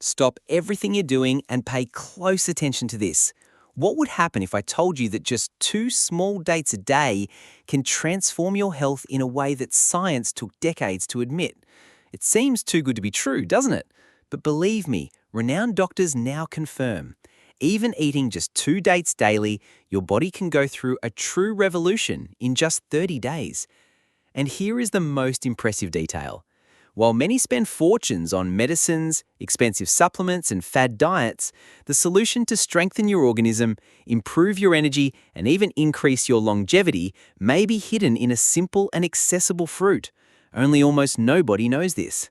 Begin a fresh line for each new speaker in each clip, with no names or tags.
Stop everything you're doing and pay close attention to this. What would happen if I told you that just 2 small dates a day can transform your health in a way that science took decades to admit? It seems too good to be true, doesn't it? But believe me, renowned doctors now confirm. Even eating just 2 dates daily, your body can go through a true revolution in just 30 days. And here is the most impressive detail. While many spend fortunes on medicines, expensive supplements, and fad diets, the solution to strengthen your organism, improve your energy, and even increase your longevity may be hidden in a simple and accessible fruit. Only almost nobody knows this.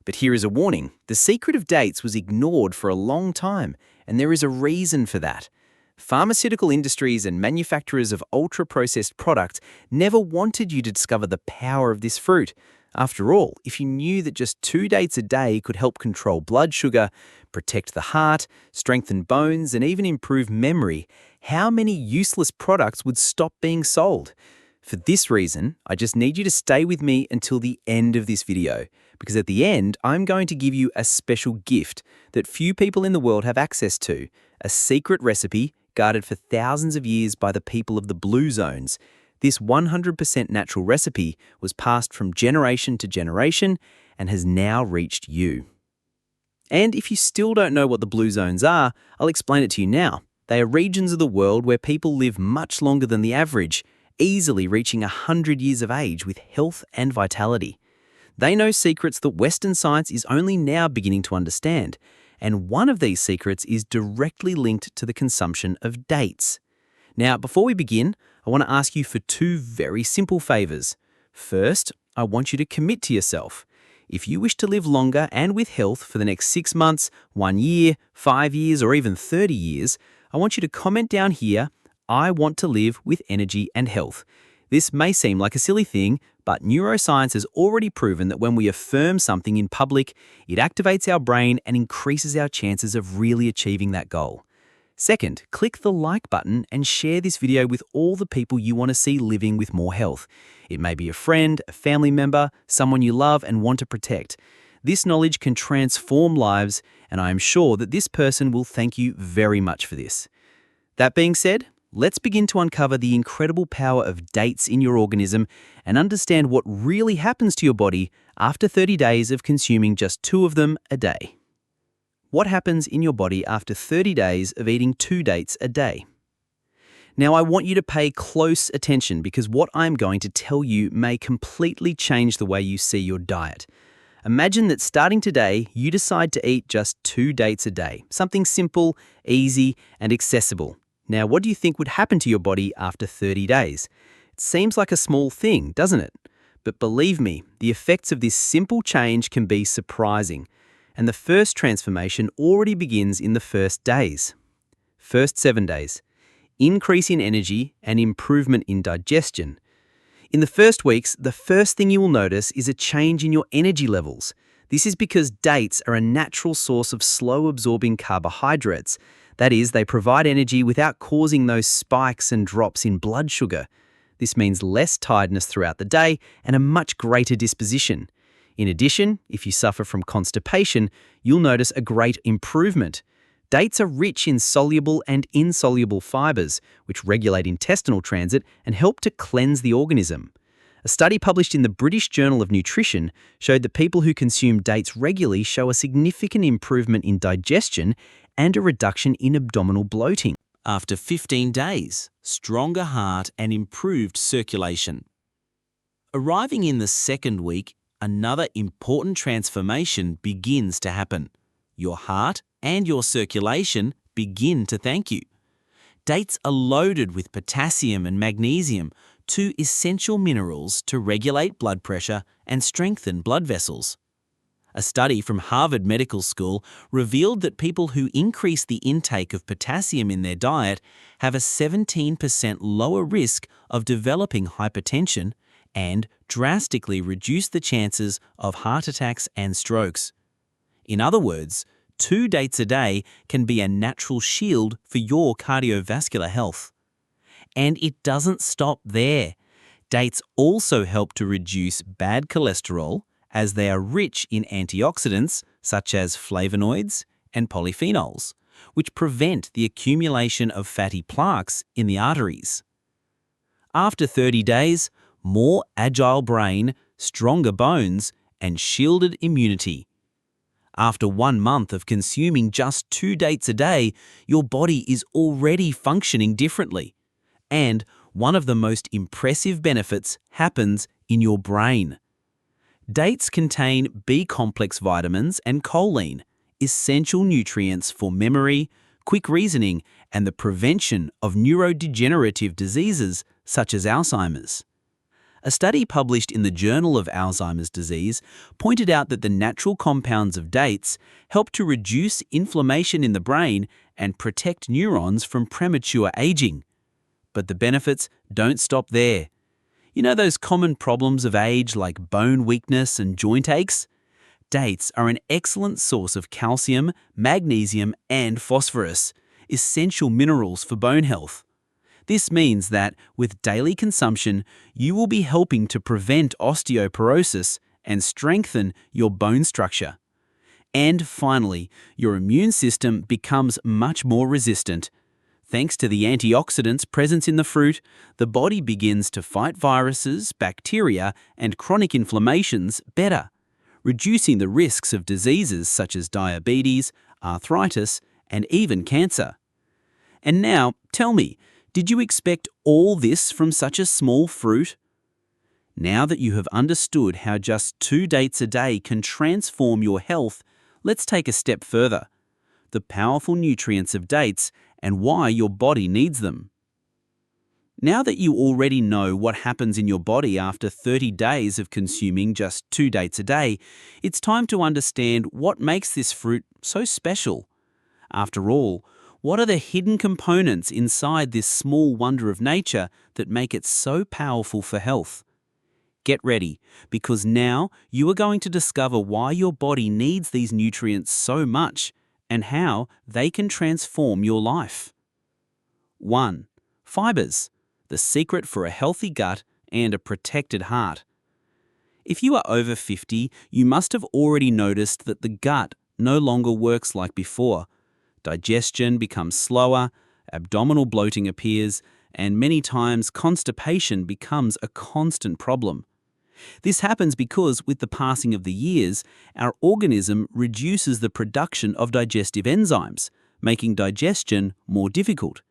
But here is a warning. The secret of dates was ignored for a long time, and there is a reason for that. Pharmaceutical industries and manufacturers of ultra-processed products never wanted you to discover the power of this fruit. After all, if you knew that just 2 dates a day could help control blood sugar, protect the heart, strengthen bones, and even improve memory, how many useless products would stop being sold? For this reason, I just need you to stay with me until the end of this video, because at the end, I'm going to give you a special gift that few people in the world have access to, a secret recipe guarded for thousands of years by the people of the Blue Zones. This 100% natural recipe was passed from generation to generation and has now reached you. And if you still don't know what the Blue Zones are, I'll explain it to you now. They are regions of the world where people live much longer than the average, easily reaching 100 years of age with health and vitality. They know secrets that Western science is only now beginning to understand, and one of these secrets is directly linked to the consumption of dates. Now, before we begin, I want to ask you for 2 very simple favors. First, I want you to commit to yourself. If you wish to live longer and with health for the next 6 months, 1 year, 5 years, or even 30 years, I want you to comment down here, "I want to live with energy and health." This may seem like a silly thing, but neuroscience has already proven that when we affirm something in public, it activates our brain and increases our chances of really achieving that goal. Second, click the like button and share this video with all the people you want to see living with more health. It may be a friend, a family member, someone you love and want to protect. This knowledge can transform lives, and I am sure that this person will thank you very much for this. That being said, let's begin to uncover the incredible power of dates in your organism and understand what really happens to your body after 30 days of consuming just 2 of them a day. What happens in your body after 30 days of eating 2 dates a day? Now, I want you to pay close attention because what I'm going to tell you may completely change the way you see your diet. Imagine that starting today, you decide to eat just 2 dates a day, something simple, easy, and accessible. Now, what do you think would happen to your body after 30 days? It seems like a small thing, doesn't it? But believe me, the effects of this simple change can be surprising. And the first transformation already begins in the first days. First 7 days. Increase in energy and improvement in digestion. In the first weeks, the first thing you will notice is a change in your energy levels. This is because dates are a natural source of slow-absorbing carbohydrates. That is, they provide energy without causing those spikes and drops in blood sugar. This means less tiredness throughout the day and a much greater disposition. In addition, if you suffer from constipation, you'll notice a great improvement. Dates are rich in soluble and insoluble fibers, which regulate intestinal transit and help to cleanse the organism. A study published in the British Journal of Nutrition showed that people who consume dates regularly show a significant improvement in digestion and a reduction in abdominal bloating. After 15 days, stronger heart and improved circulation. Arriving in the second week, another important transformation begins to happen. Your heart and your circulation begin to thank you. Dates are loaded with potassium and magnesium, 2 essential minerals to regulate blood pressure and strengthen blood vessels. A study from Harvard Medical School revealed that people who increase the intake of potassium in their diet have a 17% lower risk of developing hypertension and drastically reduce the chances of heart attacks and strokes. In other words, 2 dates a day can be a natural shield for your cardiovascular health. And it doesn't stop there. Dates also help to reduce bad cholesterol as they are rich in antioxidants such as flavonoids and polyphenols, which prevent the accumulation of fatty plaques in the arteries. After 30 days, more agile brain, stronger bones, and shielded immunity. After 1 month of consuming just 2 dates a day, your body is already functioning differently. And one of the most impressive benefits happens in your brain. Dates contain B-complex vitamins and choline, essential nutrients for memory, quick reasoning, and the prevention of neurodegenerative diseases such as Alzheimer's. A study published in the Journal of Alzheimer's Disease pointed out that the natural compounds of dates help to reduce inflammation in the brain and protect neurons from premature aging. But the benefits don't stop there. You know those common problems of age like bone weakness and joint aches? Dates are an excellent source of calcium, magnesium, and phosphorus, essential minerals for bone health. This means that with daily consumption, you will be helping to prevent osteoporosis and strengthen your bone structure. And finally, your immune system becomes much more resistant. Thanks to the antioxidants present in the fruit, the body begins to fight viruses, bacteria, and chronic inflammations better, reducing the risks of diseases such as diabetes, arthritis, and even cancer. And now, tell me, did you expect all this from such a small fruit? Now that you have understood how just 2 dates a day can transform your health, let's take a step further. The powerful nutrients of dates and why your body needs them. Now that you already know what happens in your body after 30 days of consuming just 2 dates a day, it's time to understand what makes this fruit so special. After all, what are the hidden components inside this small wonder of nature that make it so powerful for health? Get ready, because now you are going to discover why your body needs these nutrients so much and how they can transform your life. 1. Fibers, the secret for a healthy gut and a protected heart. If you are over 50, you must have already noticed that the gut no longer works like before. Digestion becomes slower, abdominal bloating appears, and many times constipation becomes a constant problem. This happens because, with the passing of the years, our organism reduces the production of digestive enzymes, making digestion more difficult.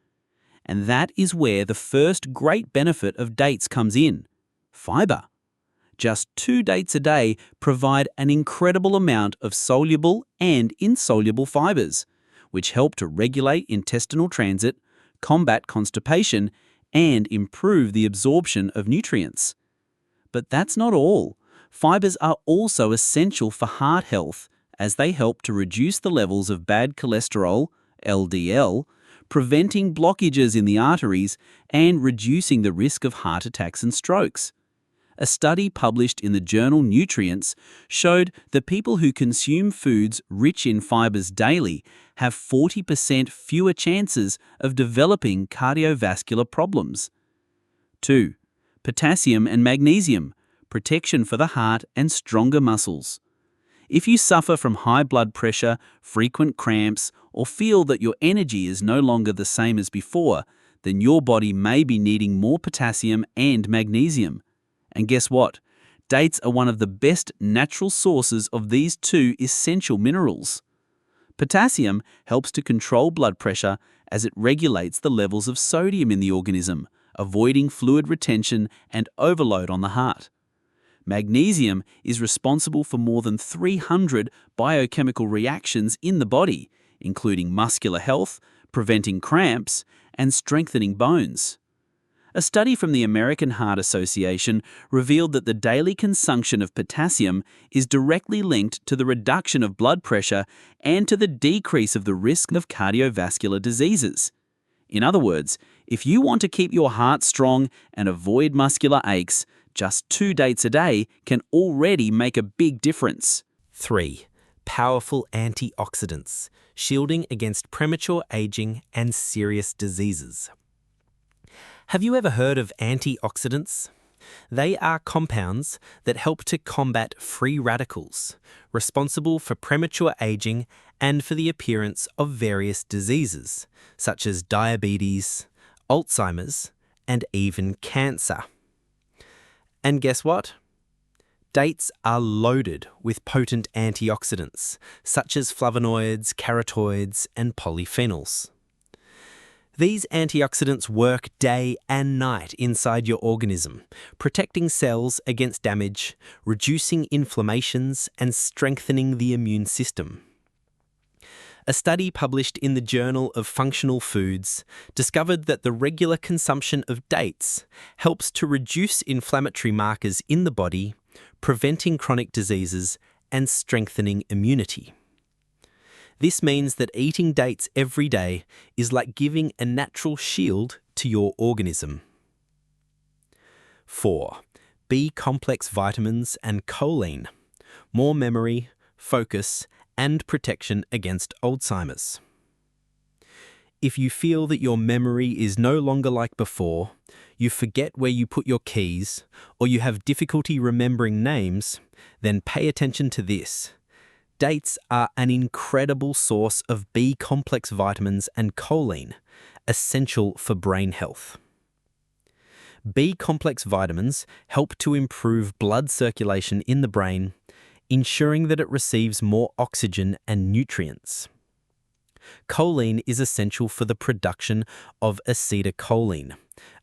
And that is where the first great benefit of dates comes in: fiber. Just 2 dates a day provide an incredible amount of soluble and insoluble fibers, which help to regulate intestinal transit, combat constipation, and improve the absorption of nutrients. But that's not all. Fibers are also essential for heart health, as they help to reduce the levels of bad cholesterol, LDL, preventing blockages in the arteries and reducing the risk of heart attacks and strokes. A study published in the journal Nutrients showed that people who consume foods rich in fibers daily have 40% fewer chances of developing cardiovascular problems. 2. Potassium and magnesium, protection for the heart and stronger muscles. If you suffer from high blood pressure, frequent cramps, or feel that your energy is no longer the same as before, then your body may be needing more potassium and magnesium. And guess what? Dates are one of the best natural sources of these 2 essential minerals. Potassium helps to control blood pressure as it regulates the levels of sodium in the organism, avoiding fluid retention and overload on the heart. Magnesium is responsible for more than 300 biochemical reactions in the body, including muscular health, preventing cramps, and strengthening bones. A study from the American Heart Association revealed that the daily consumption of potassium is directly linked to the reduction of blood pressure and to the decrease of the risk of cardiovascular diseases. In other words, if you want to keep your heart strong and avoid muscular aches, just 2 dates a day can already make a big difference.
3. Powerful antioxidants, shielding against premature aging and serious diseases. Have you ever heard of antioxidants? They are compounds that help to combat free radicals, responsible for premature aging and for the appearance of various diseases, such as diabetes, Alzheimer's, and even cancer. And guess what? Dates are loaded with potent antioxidants, such as flavonoids, carotenoids, and polyphenols. These antioxidants work day and night inside your organism, protecting cells against damage, reducing inflammations, and strengthening the immune system. A study published in the Journal of Functional Foods discovered that the regular consumption of dates helps to reduce inflammatory markers in the body, preventing chronic diseases and strengthening immunity. This means that eating dates every day is like giving a natural shield to your organism. 4. B-complex vitamins and choline. More memory, focus, and protection against Alzheimer's. If you feel that your memory is no longer like before, you forget where you put your keys, or you have difficulty remembering names, then pay attention to this. Dates are an incredible source of B-complex vitamins and choline, essential for brain health. B-complex vitamins help to improve blood circulation in the brain, ensuring that it receives more oxygen and nutrients. Choline is essential for the production of acetylcholine,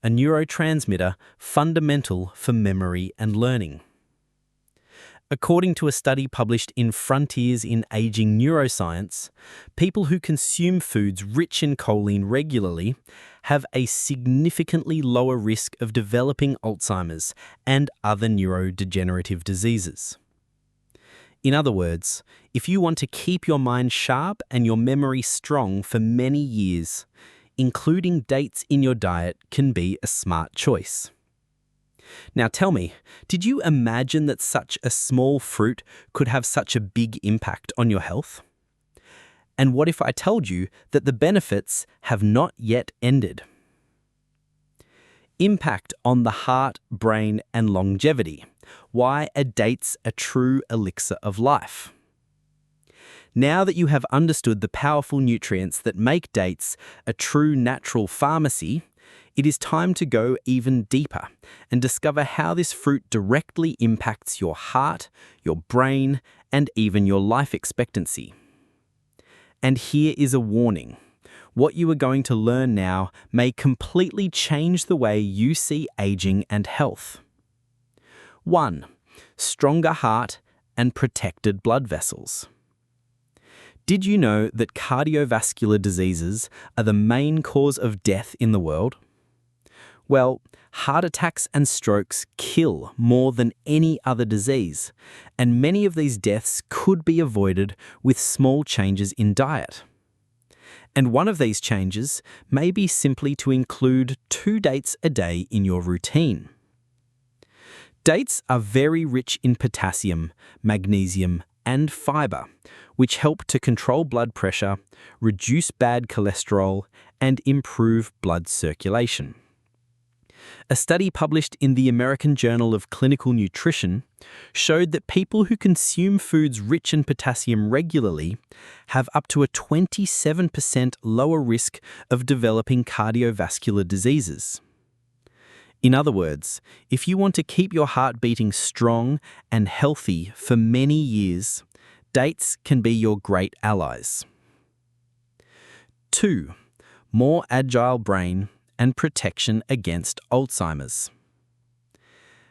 a neurotransmitter fundamental for memory and learning. According to a study published in Frontiers in Aging Neuroscience, people who consume foods rich in choline regularly have a significantly lower risk of developing Alzheimer's and other neurodegenerative diseases. In other words, if you want to keep your mind sharp and your memory strong for many years, including dates in your diet can be a smart choice. Now tell me, did you imagine that such a small fruit could have such a big impact on your health? And what if I told you that the benefits have not yet ended? Impact on the heart, brain, and longevity. Why are dates a true elixir of life? Now that you have understood the powerful nutrients that make dates a true natural pharmacy, it is time to go even deeper and discover how this fruit directly impacts your heart, your brain, and even your life expectancy. And here is a warning. What you are going to learn now may completely change the way you see aging and health. 1. Stronger heart and protected blood vessels. Did you know that cardiovascular diseases are the main cause of death in the world? Well, heart attacks and strokes kill more than any other disease, and many of these deaths could be avoided with small changes in diet. And one of these changes may be simply to include 2 dates a day in your routine. Dates are very rich in potassium, magnesium, and fiber, which help to control blood pressure, reduce bad cholesterol, and improve blood circulation. A study published in the American Journal of Clinical Nutrition showed that people who consume foods rich in potassium regularly have up to a 27% lower risk of developing cardiovascular diseases. In other words, if you want to keep your heart beating strong and healthy for many years, dates can be your great allies. 2. More agile brain and protection against Alzheimer's.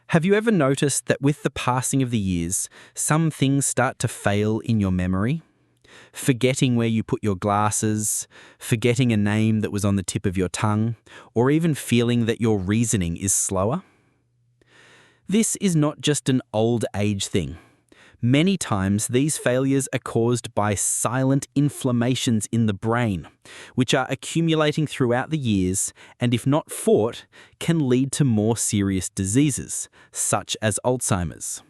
Have you ever noticed that with the passing of the years, some things start to fail in your memory? Forgetting where you put your glasses, forgetting a name that was on the tip of your tongue, or even feeling that your reasoning is slower? This is not just an old age thing. Many times, these failures are caused by silent inflammations in the brain, which are accumulating throughout the years and, if not fought, can lead to more serious diseases, such as Alzheimer's.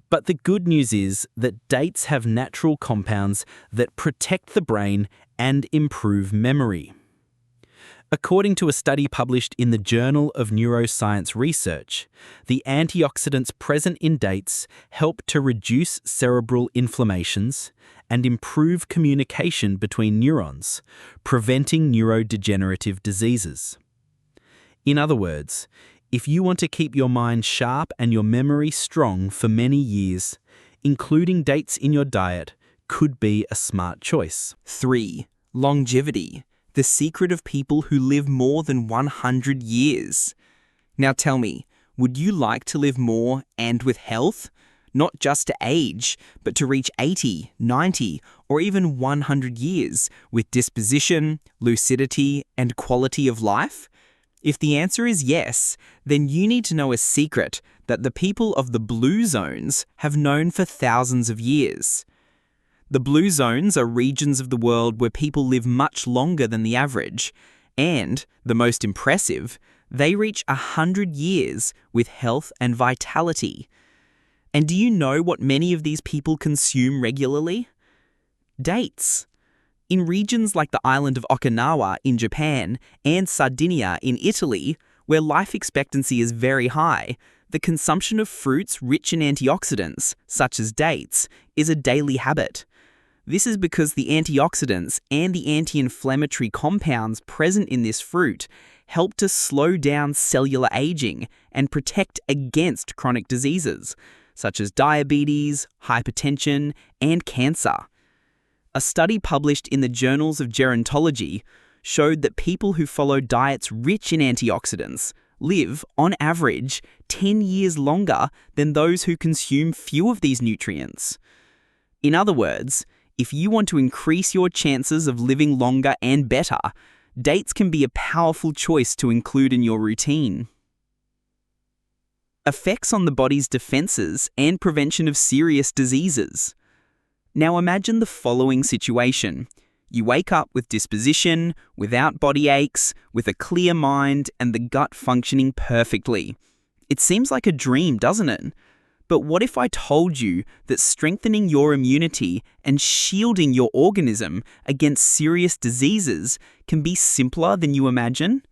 But the good news is that dates have natural compounds that protect the brain and improve memory. According to a study published in the Journal of Neuroscience Research, the antioxidants present in dates help to reduce cerebral inflammations and improve communication between neurons, preventing neurodegenerative diseases. In other words, if you want to keep your mind sharp and your memory strong for many years, including dates in your diet could be a smart choice.
3. Longevity. The secret of people who live more than 100 years. Now tell me, would you like to live more and with health? Not just to age, but to reach 80, 90, or even 100 years with disposition, lucidity, and quality of life? If the answer is yes, then you need to know a secret that the people of the blue zones have known for thousands of years. The blue zones are regions of the world where people live much longer than the average, and, the most impressive, they reach 100 years with health and vitality. And do you know what many of these people consume regularly? Dates. In regions like the island of Okinawa in Japan and Sardinia in Italy, where life expectancy is very high, the consumption of fruits rich in antioxidants, such as dates, is a daily habit. This is because the antioxidants and the anti-inflammatory compounds present in this fruit help to slow down cellular aging and protect against chronic diseases, such as diabetes, hypertension, and cancer. A study published in the Journals of Gerontology showed that people who follow diets rich in antioxidants live, on average, 10 years longer than those who consume few of these nutrients. In other words, if you want to increase your chances of living longer and better, dates can be a powerful choice to include in your routine. Effects on the body's defenses and prevention of serious diseases. Now imagine the following situation. You wake up with disposition, without body aches, with a clear mind, and the gut functioning perfectly. It seems like a dream, doesn't it? But what if I told you that strengthening your immunity and shielding your organism against serious diseases can be simpler than you imagine?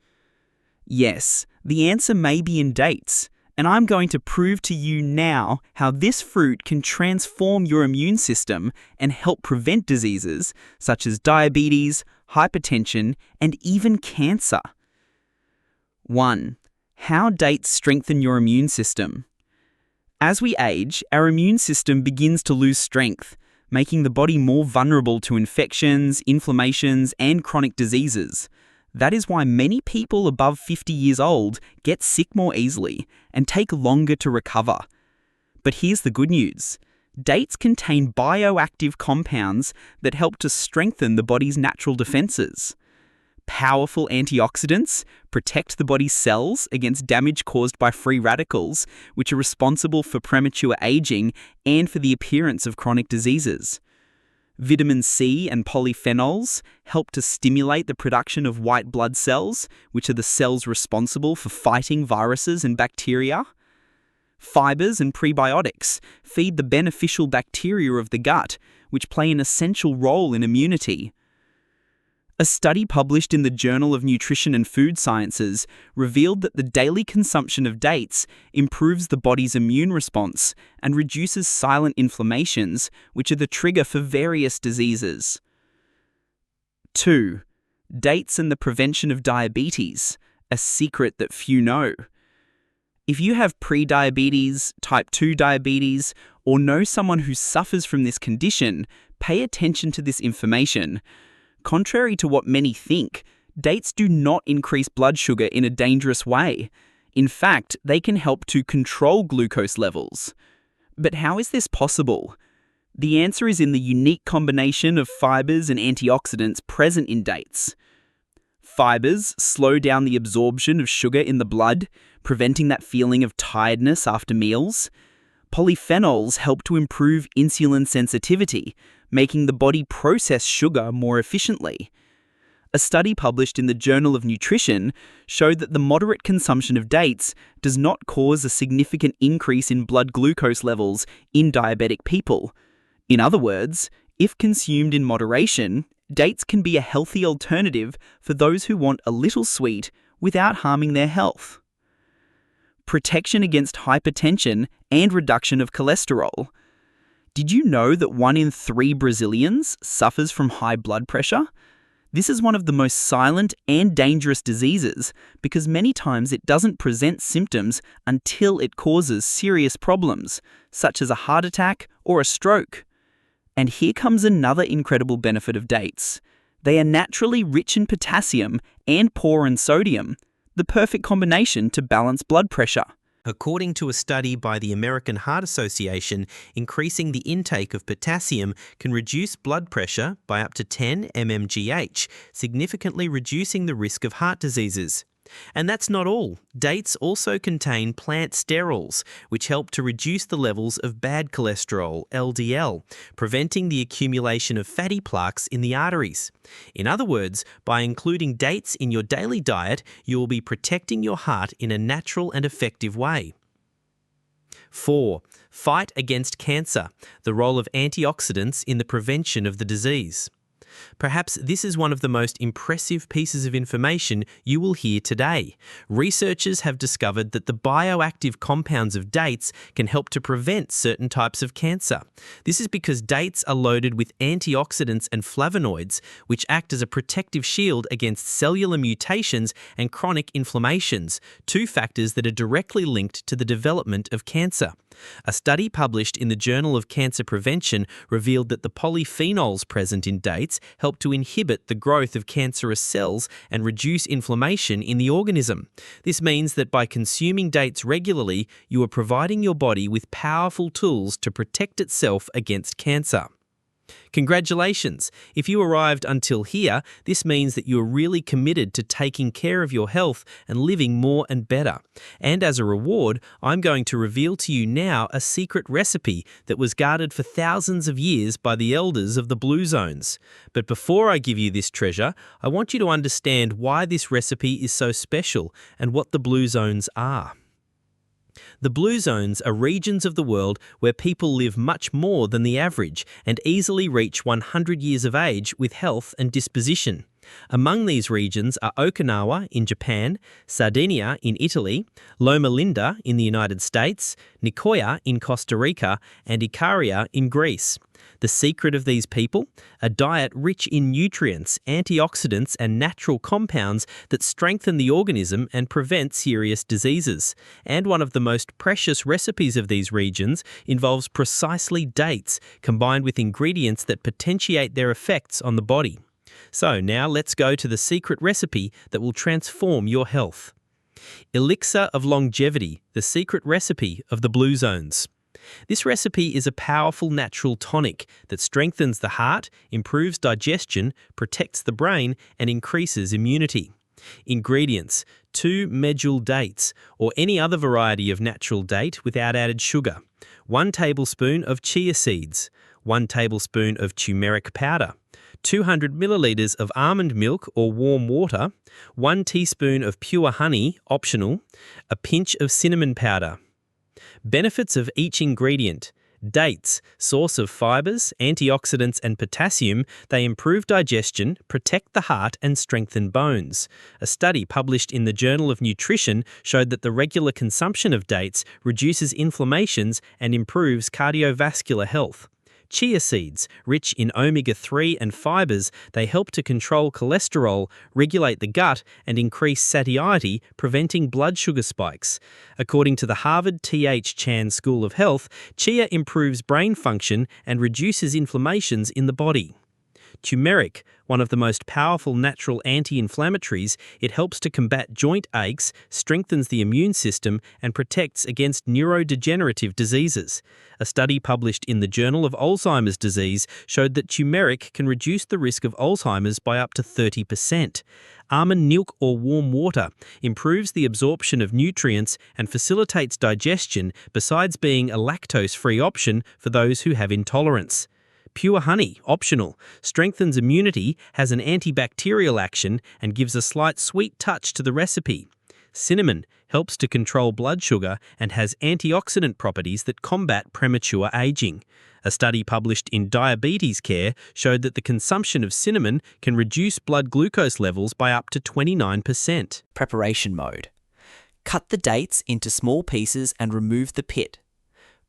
Yes, the answer may be in dates, and I'm going to prove to you now how this fruit can transform your immune system and help prevent diseases such as diabetes, hypertension, and even cancer. 1. How dates strengthen your immune system. As we age, our immune system begins to lose strength, making the body more vulnerable to infections, inflammations, and chronic diseases. That is why many people above 50 years old get sick more easily and take longer to recover. But here's the good news. Dates contain bioactive compounds that help to strengthen the body's natural defenses. Powerful antioxidants protect the body's cells against damage caused by free radicals, which are responsible for premature aging and for the appearance of chronic diseases. Vitamin C and polyphenols help to stimulate the production of white blood cells, which are the cells responsible for fighting viruses and bacteria. Fibers and prebiotics feed the beneficial bacteria of the gut, which play an essential role in immunity. A study published in the Journal of Nutrition and Food Sciences revealed that the daily consumption of dates improves the body's immune response and reduces silent inflammations, which are the trigger for various diseases. 2. Dates and the prevention of diabetes, a secret that few know. If you have prediabetes, type 2 diabetes, or know someone who suffers from this condition, pay attention to this information. Contrary to what many think, dates do not increase blood sugar in a dangerous way. In fact, they can help to control glucose levels. But how is this possible? The answer is in the unique combination of fibers and antioxidants present in dates. Fibers slow down the absorption of sugar in the blood, preventing that feeling of tiredness after meals. Polyphenols help to improve insulin sensitivity, making the body process sugar more efficiently. A study published in the Journal of Nutrition showed that the moderate consumption of dates does not cause a significant increase in blood glucose levels in diabetic people. In other words, if consumed in moderation,
dates can be a healthy alternative for those who want a little sweet without harming their health. Protection against hypertension and reduction of cholesterol. Did you know that 1 in 3 Brazilians suffers from high blood pressure? This is one of the most silent and dangerous diseases because many times it doesn't present symptoms until it causes serious problems, such as a heart attack or a stroke. And here comes another incredible benefit of dates. They are naturally rich in potassium and poor in sodium, the perfect combination to balance blood pressure.
According to a study by the American Heart Association, increasing the intake of potassium can reduce blood pressure by up to 10 mmGh, significantly reducing the risk of heart diseases. And that's not all. Dates also contain plant sterols, which help to reduce the levels of bad cholesterol, LDL, preventing the accumulation of fatty plaques in the arteries. In other words, by including dates in your daily diet, you will be protecting your heart in a natural and effective way. 4. Fight against cancer, the role of antioxidants in the prevention of the disease. Perhaps this is one of the most impressive pieces of information you will hear today. Researchers have discovered that the bioactive compounds of dates can help to prevent certain types of cancer. This is because dates are loaded with antioxidants and flavonoids, which act as a protective shield against cellular mutations and chronic inflammations, 2 factors that are directly linked to the development of cancer. A study published in the Journal of Cancer Prevention revealed that the polyphenols present in dates help to inhibit the growth of cancerous cells and reduce inflammation in the organism. This means that by consuming dates regularly, you are providing your body with powerful tools to protect itself against cancer. Congratulations! If you arrived until here, this means that you are really committed to taking care of your health and living more and better. And as a reward, I'm going to reveal to you now a secret recipe that was guarded for thousands of years by the elders of the Blue Zones. But before I give you this treasure, I want you to understand why this recipe is so special and what the Blue Zones are. The Blue Zones are regions of the world where people live much more than the average and easily reach 100 years of age with health and disposition. Among these regions are Okinawa in Japan, Sardinia in Italy, Loma Linda in the United States, Nicoya in Costa Rica, and Ikaria in Greece. The secret of these people? A diet rich in nutrients, antioxidants, and natural compounds that strengthen the organism and prevent serious diseases. And one of the most precious recipes of these regions involves precisely dates, combined with ingredients that potentiate their effects on the body. So now let's go to the secret recipe that will transform your health. Elixir of Longevity, the secret recipe of the Blue Zones. This recipe is a powerful natural tonic that strengthens the heart, improves digestion, protects the brain, and increases immunity. Ingredients: 2 medjool dates, or any other variety of natural date without added sugar, 1 tablespoon of chia seeds, 1 tablespoon of turmeric powder, 200 milliliters of almond milk or warm water, 1 teaspoon of pure honey, optional, a pinch of cinnamon powder. Benefits of each ingredient. Dates, source of fibers, antioxidants, and potassium. They improve digestion, protect the heart, and strengthen bones. A study published in the Journal of Nutrition showed that the regular consumption of dates reduces inflammations and improves cardiovascular health. Chia seeds, rich in omega-3 and fibers, they help to control cholesterol, regulate the gut, and increase satiety, preventing blood sugar spikes. According to the Harvard T.H. Chan School of Health, chia improves brain function and reduces inflammations in the body. Turmeric, one of the most powerful natural anti-inflammatories, it helps to combat joint aches, strengthens the immune system, and protects against neurodegenerative diseases. A study published in the Journal of Alzheimer's Disease showed that turmeric can reduce the risk of Alzheimer's by up to 30%. Almond milk or warm water improves the absorption of nutrients and facilitates digestion, besides being a lactose-free option for those who have intolerance. Pure honey, optional, strengthens immunity, has an antibacterial action, and gives a slight sweet touch to the recipe. Cinnamon helps to control blood sugar and has antioxidant properties that combat premature aging. A study published in Diabetes Care showed that the consumption of cinnamon can reduce blood glucose levels by up to 29%.
Preparation mode. Cut the dates into small pieces and remove the pit.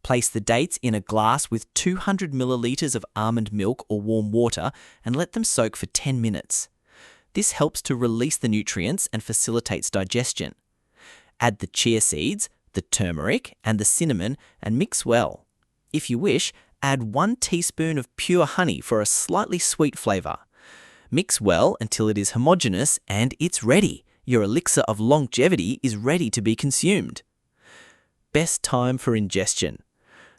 Place the dates in a glass with 200 milliliters of almond milk or warm water and let them soak for 10 minutes. This helps to release the nutrients and facilitates digestion. Add the chia seeds, the turmeric, and the cinnamon and mix well. If you wish, add 1 teaspoon of pure honey for a slightly sweet flavor. Mix well until it is homogeneous and it's ready. Your elixir of longevity is ready to be consumed. Best time for ingestion.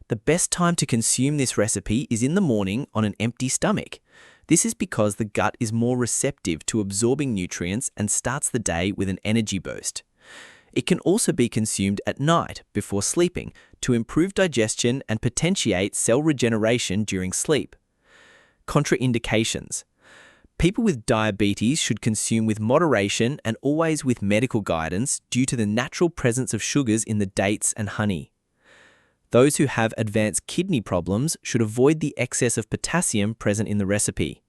The best time to consume this recipe is in the morning on an empty stomach. This is because the gut is more receptive to absorbing nutrients and starts the day with an energy boost. It can also be consumed at night before sleeping to improve digestion and potentiate cell regeneration during sleep. Contraindications. People with diabetes should consume with moderation and always with medical guidance due to the natural presence of sugars in the dates and honey. Those who have advanced kidney problems should avoid the excess of potassium present in the recipe.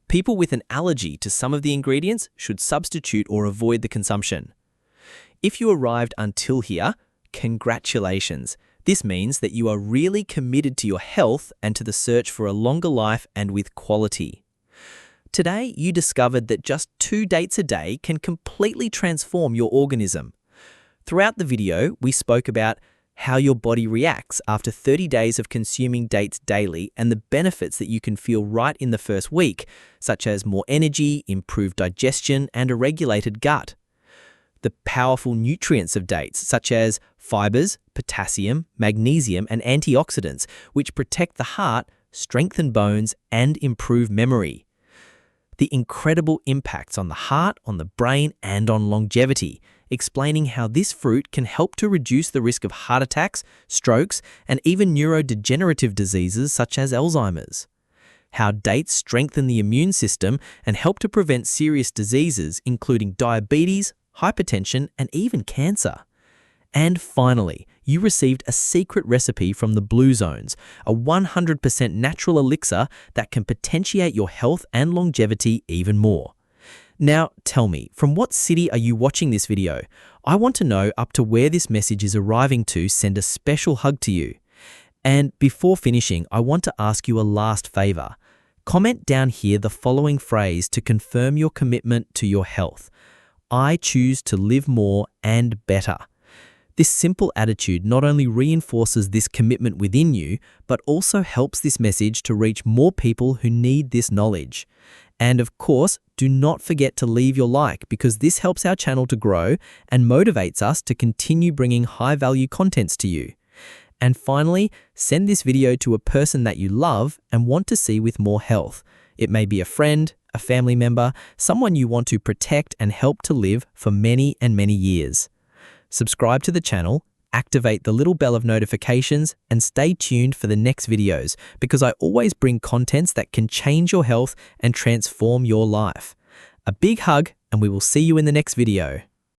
People with an allergy to some of the ingredients should substitute or avoid the consumption. If you arrived until here, congratulations. This means that you are really committed to your health and to the search for a longer life and with quality. Today, you discovered that just 2 dates a day can completely transform your organism. Throughout the video, we spoke about how your body reacts after 30 days of consuming dates daily and the benefits that you can feel right in the first week, such as more energy, improved digestion, and a regulated gut. The powerful nutrients of dates, such as fibers, potassium, magnesium, and antioxidants, which protect the heart, strengthen bones, and improve memory. The incredible impacts on the heart, on the brain, and on longevity, explaining how this fruit can help to reduce the risk of heart attacks, strokes, and even neurodegenerative diseases such as Alzheimer's. How dates strengthen the immune system and help to prevent serious diseases including diabetes, hypertension, and even cancer. And finally, you received a secret recipe from the Blue Zones, a 100% natural elixir that can potentiate your health and longevity even more. Now, tell me, from what city are you watching this video? I want to know up to where this message is arriving to send a special hug to you. And before finishing, I want to ask you a last favor. Comment down here the following phrase to confirm your commitment to your health. I choose to live more and better. This simple attitude not only reinforces this commitment within you, but also helps this message to reach more people who need this knowledge. And of course, do not forget to leave your like because this helps our channel to grow and motivates us to continue bringing high-value contents to you. And finally, send this video to a person that you love and want to see with more health. It may be a friend, a family member, someone you want to protect and help to live for many and many years. Subscribe to the channel, activate the little bell of notifications, and stay tuned for the next videos because I always bring contents that can change your health and transform your life. A big hug, and we will see you in the next video.